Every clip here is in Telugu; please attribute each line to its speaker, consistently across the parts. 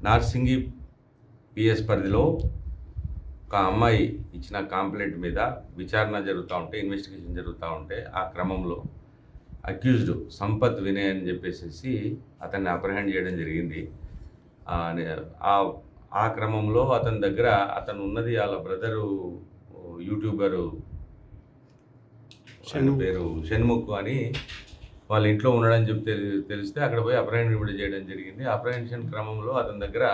Speaker 1: నార్సింగి పిఎస్ పరిధిలో ఒక అమ్మాయి ఇచ్చిన కంప్లైంట్ మీద విచారణ జరుగుతూ ఉంటే, ఇన్వెస్టిగేషన్ జరుగుతూ ఉంటే, ఆ క్రమంలో అక్యూజ్డ్ సంపత్ వినయ్ అని చెప్పేసి అతన్ని అప్రహెండ్ చేయడం జరిగింది. ఆ క్రమంలో అతని దగ్గర అతను ఉన్నది వాళ్ళ బ్రదరు యూట్యూబరు పేరు షణ్ముఖ్ అని వాళ్ళ ఇంట్లో ఉండడని చెప్పి తెలిస్తే అక్కడ పోయి అప్రహెండ్ చేయడం జరిగింది. అప్రహెన్షన్ క్రమంలో అతని దగ్గర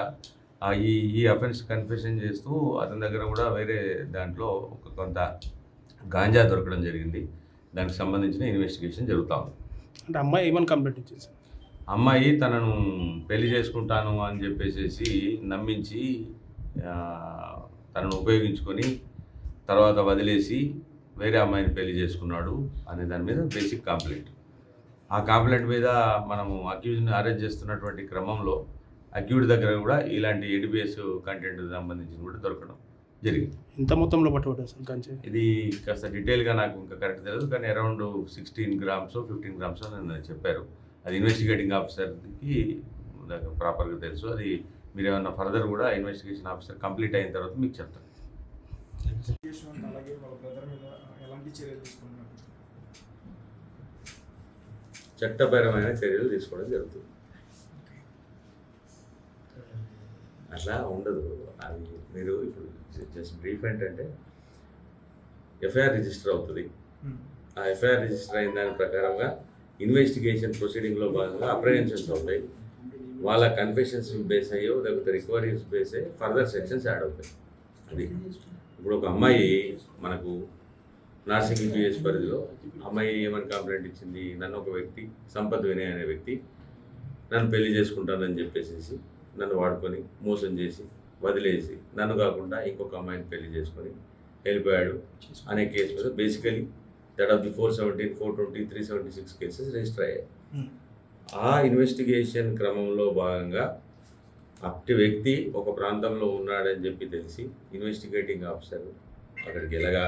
Speaker 1: ఈ అఫెన్స్ కన్ఫెషన్ చేస్తూ అతని దగ్గర కూడా వేరే దాంట్లో కొంత గాంజా దొరకడం జరిగింది. దానికి సంబంధించిన ఇన్వెస్టిగేషన్ జరుగుతూ ఉంది.
Speaker 2: అంటే అమ్మాయి ఏమని కంప్లైంట్ ఇచ్చేసి,
Speaker 1: అమ్మాయి తనను పెళ్లి చేసుకుంటాను అని చెప్పేసి నమ్మించి తనను ఉపయోగించుకొని తర్వాత వదిలేసి వేరే అమ్మాయిని పెళ్లి చేసుకున్నాడు అనే దాని మీద బేసిక్ కంప్లైంట్. ఆ కంప్లైంట్ మీద మనము అక్యూజ్ని అరెస్ట్ చేస్తున్నటువంటి క్రమంలో అక్యూడ్ దగ్గర కూడా ఇలాంటి ఎడిబిఎస్ కంటెంట్ సంబంధించి కూడా దొరకడం జరిగింది.
Speaker 2: ఇంత మొత్తంలో పట్టుబడ్డారు సార్ గంజాయి?
Speaker 1: ఇది కాస్త డీటెయిల్గా నాకు ఇంకా కరెక్ట్ తెలియదు, కానీ అరౌండ్ 16 గ్రామ్స్ 15 గ్రామ్స్ అని చెప్పారు. అది ఇన్వెస్టిగేటింగ్ ఆఫీసర్కి ప్రాపర్గా తెలుసు. అది మీరు ఏమన్నా ఫర్దర్ కూడా ఇన్వెస్టిగేషన్ ఆఫీసర్ కంప్లీట్ అయిన తర్వాత మీకు చెప్తాను. చట్టపరమైన చర్యలు తీసుకోవడం జరుగుతుంది. అట్లా ఉండదు. అది మీరు ఇప్పుడు జస్ట్ బ్రీఫ్ ఏంటంటే ఎఫ్ఐఆర్ రిజిస్టర్ అవుతుంది. ఆ ఎఫ్ఐఆర్ రిజిస్టర్ అయిన దాని ప్రకారంగా ఇన్వెస్టిగేషన్ ప్రొసీడింగ్లో భాగంగా అప్రహెన్షన్స్ ఉంటాయి. వాళ్ళ కన్ఫెషన్స్ బేస్ అయ్యో లేకపోతే రికవరీస్ బేస్ అయ్యి ఫర్దర్ సెక్షన్స్ యాడ్ అవుతాయి. అది ఇప్పుడు ఒక అమ్మాయి మనకు నార్సింగి పిఎస్ పరిధిలో అమ్మాయి ఏమని కంప్లైంట్ ఇచ్చింది, నన్ను ఒక వ్యక్తి సంపత్ వినయ్ అనే వ్యక్తి నన్ను పెళ్లి చేసుకుంటానని చెప్పేసి నన్ను వాడుకొని మోసం చేసి వదిలేసి నన్ను కాకుండా ఇంకొక అమ్మాయిని పెళ్లి చేసుకొని వెళ్ళిపోయాడు అనే కేసు మీద basically that of the 417, 420, 376 cases register అయ్యాయి. ఆ ఇన్వెస్టిగేషన్ క్రమంలో భాగంగా అట్టి వ్యక్తి ఒక ప్రాంతంలో ఉన్నాడని చెప్పి తెలిసి ఇన్వెస్టిగేటింగ్ ఆఫీసర్ అక్కడికి వెళ్ళగా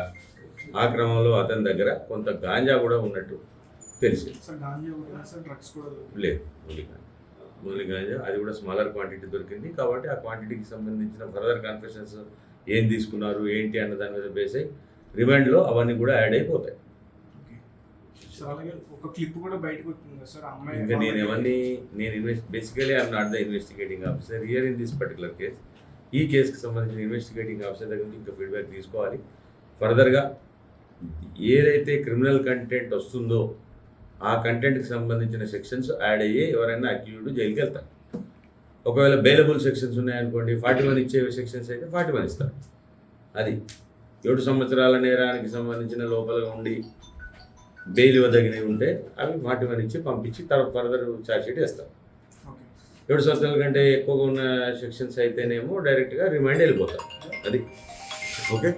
Speaker 1: ఆ క్రమంలో అతని దగ్గర కొంత గాంజా కూడా ఉన్నట్టు తెలిసింది. లేదు, ఓన్లీ గాంజా, అది కూడా స్మాలర్ క్వాంటిటీ దొరికింది. కాబట్టి ఆ క్వాంటిటీకి సంబంధించిన ఫర్దర్ కన్ఫెషన్స్ ఏం తీసుకున్నారు ఏంటి అన్న దాని మీద బేస్ అయ్యి రిమాండ్లో అవన్నీ కూడా యాడ్ అయిపోతాయి. ఇంకా basically I'm not the investigating officer here in this particular case. ఈ కేసుకి సంబంధించిన ఇన్వెస్టిగేటింగ్ ఆఫీసర్ దగ్గర నుంచి ఇంకా ఫీడ్బ్యాక్ తీసుకోవాలి. ఫర్దర్గా ఏదైతే క్రిమినల్ కంటెంట్ వస్తుందో ఆ కంటెంట్కి సంబంధించిన సెక్షన్స్ యాడ్ అయ్యి ఎవరైనా అక్యూజ్డ్ జైలుకి వెళ్తారు. ఒకవేళ బెయిలబుల్ సెక్షన్స్ ఉన్నాయనుకోండి, 41 ఇచ్చే సెక్షన్స్ అయితే 41 ఇస్తారు. అది 7 సంవత్సరాల నేరానికి సంబంధించిన లోపల ఉండి బెయిల్ ఇవ్వదగినవి ఉంటే అవి 41 ఇచ్చి పంపించి తర్వాత ఫర్దర్ ఛార్జ్ షీట్ వేస్తారు. 7 సంవత్సరాల కంటే ఎక్కువగా ఉన్న సెక్షన్స్ అయితేనేమో డైరెక్ట్గా రిమాండ్ వెళ్ళిపోతారు. అది ఓకే.